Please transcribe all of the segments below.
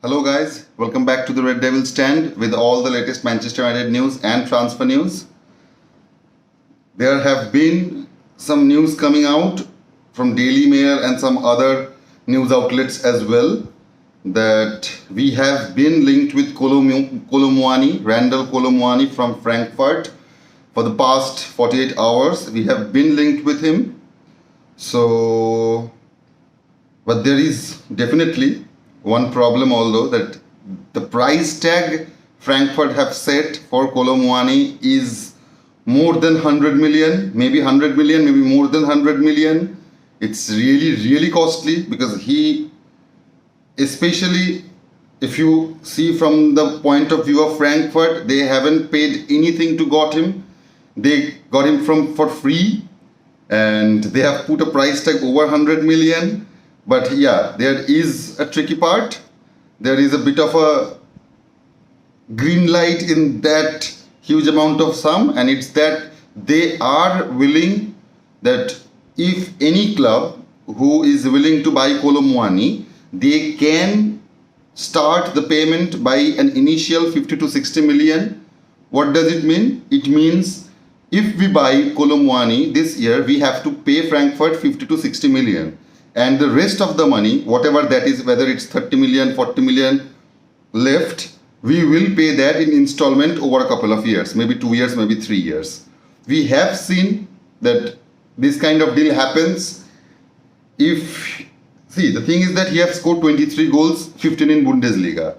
Hello guys, welcome back to the Red Devil stand with all the latest Manchester United news and transfer news. There have been some news coming out from Daily Mail and some other news outlets as well that we have been linked with Muani, Randall Muani from Frankfurt for the past 48 hours. We have been linked with him. But there is definitely one problem, although, that the price tag Frankfurt have set for Muani is more than 100 million, maybe 100 million, maybe more than 100 million. It's really costly because he, especially if you see from the point of view of Frankfurt, they haven't paid anything to got him. They got him for free and they have put a price tag over 100 million. But yeah, there is a tricky part. There is a bit of a green light in that huge amount of sum, and it's that they are willing that if any club who is willing to buy Muani, they can start the payment by an initial 50 to 60 million. What does it mean? It means if we buy Muani this year, we have to pay Frankfurt 50 to 60 million. And the rest of the money, whatever that is, whether it's 30 million, 40 million left, we will pay that in installment over a couple of years, maybe 2 years, maybe 3 years. We have seen that this kind of deal happens the thing is that he has scored 23 goals, 15 in Bundesliga.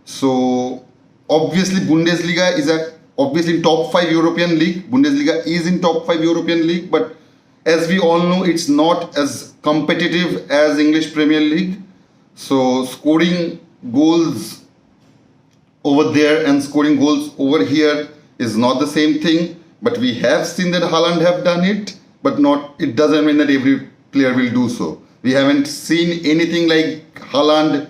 So obviously Bundesliga is obviously top 5 European league. Bundesliga is in top 5 European league, but as we all know, it's not as competitive as English Premier League. So scoring goals over there and scoring goals over here is not the same thing. But we have seen that Haaland have done it, but it doesn't mean that every player will do so. We haven't seen anything like Haaland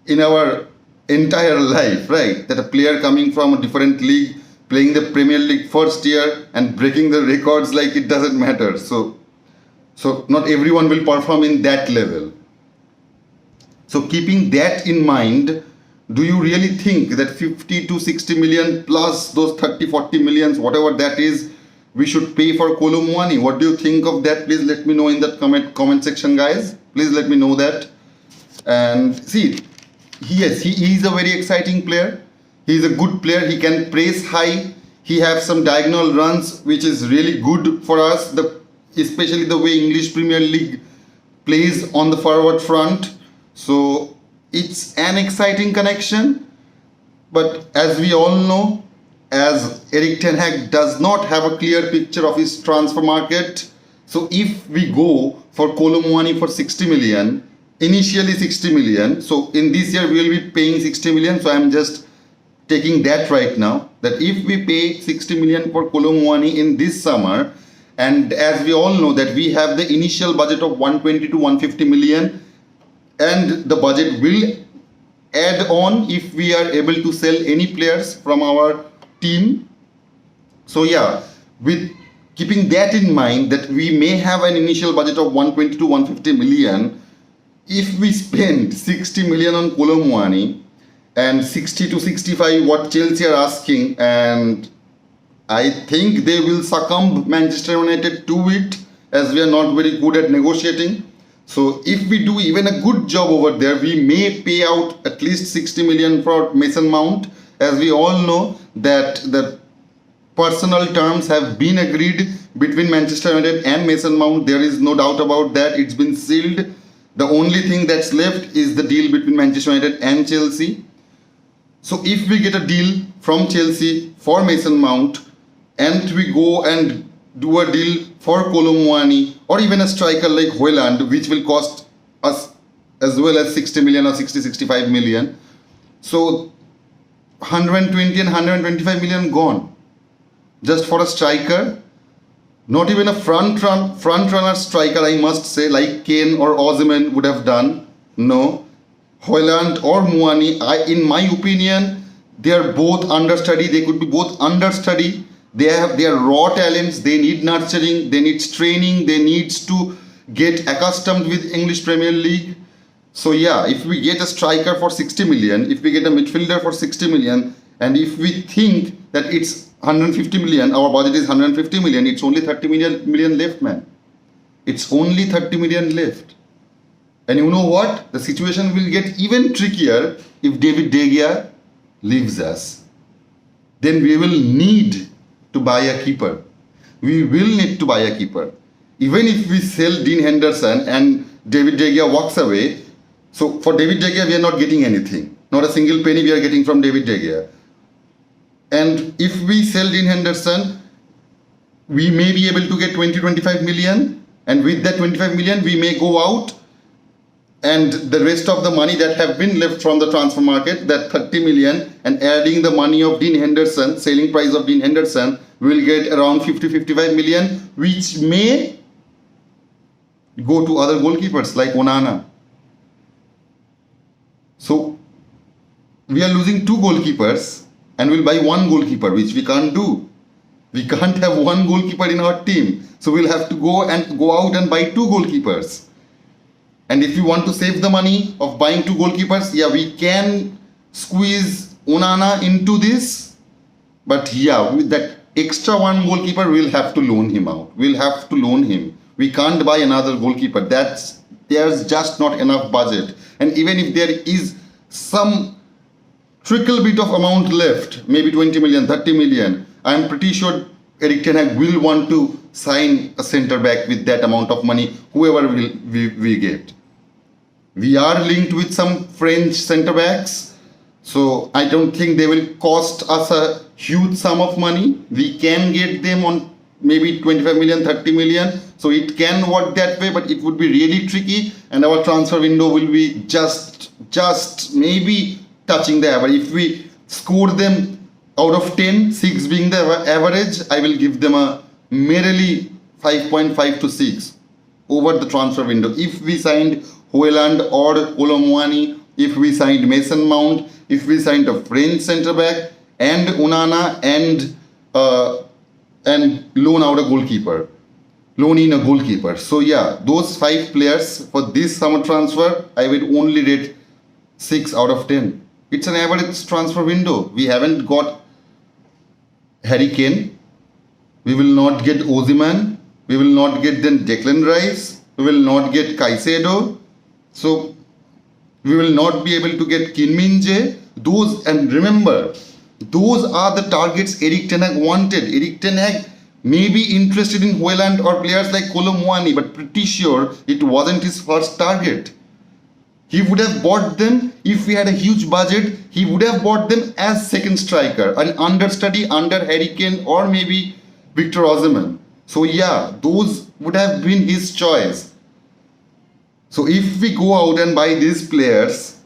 in our entire life, right? That a player coming from a different league, playing the Premier League first year and breaking the records like it doesn't matter. So not everyone will perform in that level. So keeping that in mind, do you really think that 50 to 60 million plus those 30, 40 millions, whatever that is, we should pay for Muani? What do you think of that? Please let me know in the comment section, guys. Please let me know that. And see, yes, he is a very exciting player. He is a good player. He can press high. He has some diagonal runs, which is really good for us, especially the way English Premier League plays on the forward front. So it's an exciting connection. But as we all know, as Erik ten Hag does not have a clear picture of his transfer market, so if we go for Muani for 60 million, initially 60 million, so in this year we will be paying 60 million. So I'm just taking that right now, that if we pay 60 million for Muani in this summer, and as we all know that we have the initial budget of 120 to 150 million, and the budget will add on if we are able to sell any players from our team. So yeah, with keeping that in mind, that we may have an initial budget of 120 to 150 million, if we spend 60 million on Muani, and 60 to 65 what Chelsea are asking, and I think they will succumb Manchester United to it, as we are not very good at negotiating. So if we do even a good job over there, we may pay out at least 60 million for Mason Mount. As we all know that the personal terms have been agreed between Manchester United and Mason Mount. There is no doubt about that. It's been sealed. The only thing that's left is the deal between Manchester United and Chelsea. So if we get a deal from Chelsea for Mason Mount, and we go and do a deal for Muani, or even a striker like Haaland, which will cost us as well as 60 million or 65 million. So 120 and 125 million gone just for a striker. Not even a front runner striker, I must say, like Kane or Osimhen would have done. No. Haaland or Muani, in my opinion, they are both understudy. They could be both understudy. They have their raw talents. They need nurturing. They need training. They need to get accustomed with English Premier League. So yeah, if we get a striker for 60 million, if we get a midfielder for 60 million, and if we think that it's 150 million, our budget is 150 million, it's only 30 million left, man. It's only 30 million left. And you know what? The situation will get even trickier if David De Gea leaves us. Then we will need to buy a keeper. We will need to buy a keeper. Even if we sell Dean Henderson and David De Gea walks away, so for David De Gea we are not getting anything. Not a single penny we are getting from David De Gea. And if we sell Dean Henderson, we may be able to get 20-25 million. And with that 25 million, we may go out, and the rest of the money that have been left from the transfer market, that 30 million, and adding the money of Dean Henderson, selling price of Dean Henderson, we will get around 50-55 million, which may go to other goalkeepers like Onana. So we are losing 2 goalkeepers and we'll buy 1 goalkeeper, which we can't do. We can't have 1 goalkeeper in our team. So we'll have to go out and buy 2 goalkeepers. And if you want to save the money of buying 2 goalkeepers, yeah, we can squeeze Onana into this. But yeah, with that extra 1 goalkeeper, we'll have to loan him out. We'll have to loan him. We can't buy another goalkeeper. There's just not enough budget. And even if there is some trickle bit of amount left, maybe 20 million, 30 million, I'm pretty sure Erik ten Hag will want to sign a centre back with that amount of money, whoever we get. We are linked with some French centre backs, so I don't think they will cost us a huge sum of money. We can get them on maybe 25 million, 30 million, so it can work that way, but it would be really tricky, and our transfer window will be just maybe touching the average. If we score them out of 10, 6 being the average, I will give them a merely 5.5 to 6 over the transfer window. If we signed Haaland or Muani, if we signed Mason Mount, if we signed a French centre back and Onana and loan out a goalkeeper, loan in a goalkeeper. So yeah, those 5 players for this summer transfer, I will only rate 6 out of 10. It's an average transfer window. We haven't got Harry Kane. We will not get Osimhen. We will not get then Declan Rice. We will not get Caicedo. So we will not be able to get Kim Min-jae. Those, and remember, those are the targets Erik ten Hag wanted. Erik ten Hag may be interested in Haaland or players like Muani, but pretty sure it wasn't his first target. He would have bought them if we had a huge budget. He would have bought them as second striker, an understudy under Harry Kane or maybe Victor Osimhen. So yeah, those would have been his choice. So if we go out and buy these players,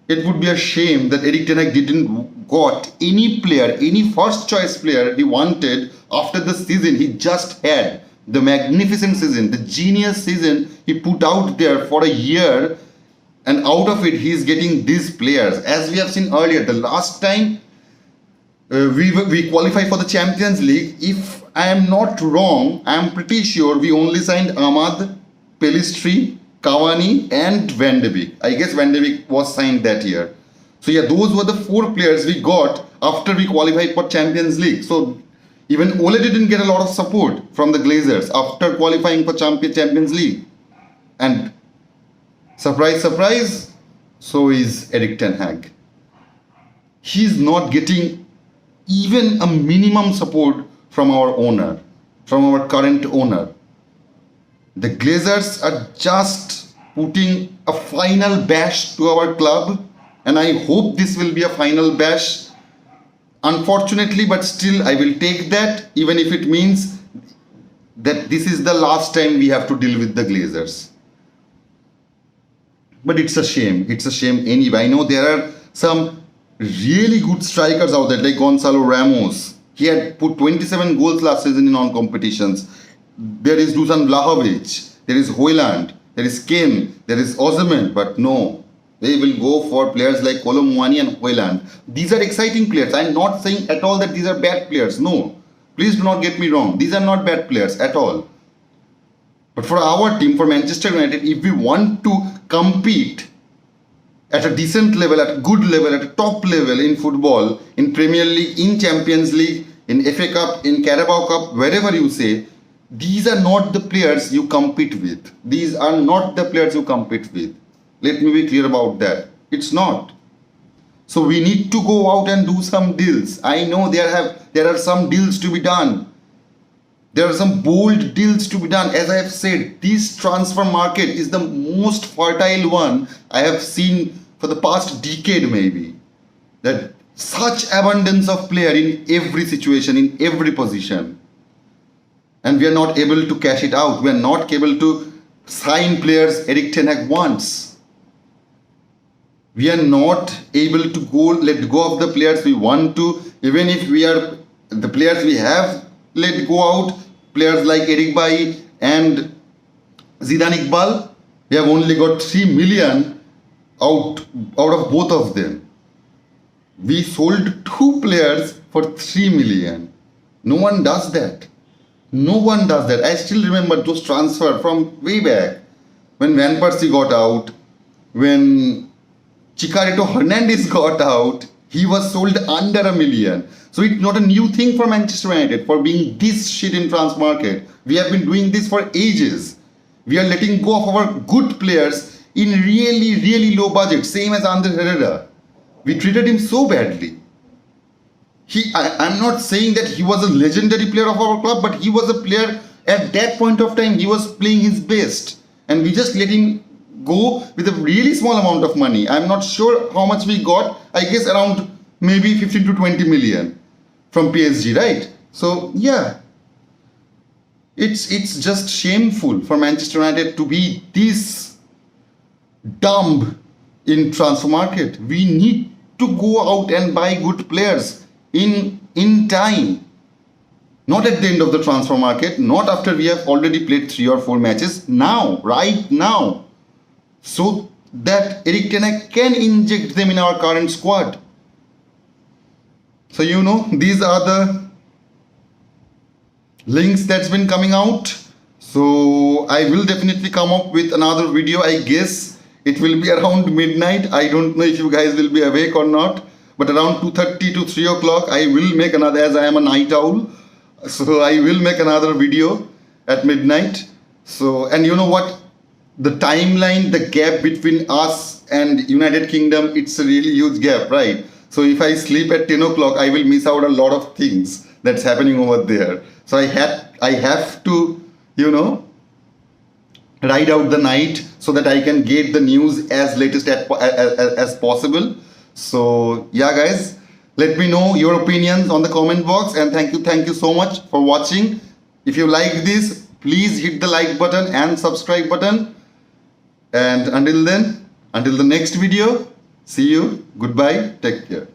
it would be a shame that Erik ten Hag didn't got any player, any first choice player he wanted after the season he just had. The magnificent season, the genius season he put out there for a year. And out of it, he is getting these players. As we have seen earlier, the last time we qualified for the Champions League, if I am not wrong, I am pretty sure we only signed Ahmad, Pellistri, Cavani and Van de Beek. I guess Van de Beek was signed that year. So yeah, those were the 4 players we got after we qualified for Champions League. So even Ole didn't get a lot of support from the Glazers after qualifying for Champions League. And surprise, surprise, so is Erik ten Hag. He's not getting even a minimum support from our owner, from our current owner. The Glazers are just putting a final bash to our club, and I hope this will be a final bash. Unfortunately, but still I will take that, even if it means that this is the last time we have to deal with the Glazers. But it's a shame. It's a shame anyway. I know there are some really good strikers out there like Gonzalo Ramos. He had put 27 goals last season in all competitions. There is Dusan Vlahovic. There is Haaland. There is Kane. There is Osimhen. But no, they will go for players like Muani and Haaland. These are exciting players. I'm not saying at all that these are bad players. No. Please do not get me wrong. These are not bad players at all. But for our team, for Manchester United, if we want to compete at a decent level, at a good level, at a top level in football, in Premier League, in Champions League, in FA Cup, in Carabao Cup, wherever you say, these are not the players you compete with. These are not the players you compete with. Let me be clear about that. It's not. So we need to go out and do some deals. I know there are some deals to be done. There are some bold deals to be done. As I have said, this transfer market is the most fertile one I have seen for the past decade maybe. That such abundance of player in every situation, in every position. And we are not able to cash it out. We are not able to sign players Erik ten Hag wants. We are not able to let go of the players we want to. Even if the players we have let go out, players like Eric Bailly and Zidane Iqbal, we have only got 3 million out of both of them. We sold 2 players for 3 million. No one does that. No one does that. I still remember those transfers from way back. When Van Persie got out, when Chicharito Hernandez got out, he was sold under 1 million. So it's not a new thing for Manchester United for being this shit in transfer market. We have been doing this for ages. We are letting go of our good players in really, really low budget. Same as Ander Herrera. We treated him so badly. I'm not saying that he was a legendary player of our club, but he was a player at that point of time. He was playing his best. And we just let him go with a really small amount of money. I'm not sure how much we got. I guess around maybe 15 to 20 million from PSG, right? So yeah, it's just shameful for Manchester United to be this dumb in transfer market. We need to go out and buy good players in time. Not at the end of the transfer market, not after we have already played 3 or 4 matches. Now, right now. So that Erik ten Hag can inject them in our current squad. So these are the links that's been coming out. So I will definitely come up with another video. I guess it will be around midnight. I don't know if you guys will be awake or not. But around 2:30 to 3 o'clock I will make another, as I am a night owl. So I will make another video at midnight. So, and you know what? The timeline, the gap between us and United Kingdom, it's a really huge gap, right? So if I sleep at 10 o'clock, I will miss out a lot of things that's happening over there. So I have to, ride out the night so that I can get the news as latest as possible. So yeah, guys, let me know your opinions on the comment box, and thank you so much for watching. If you like this, please hit the like button and subscribe button. And until the next video, see you. Goodbye. Take care.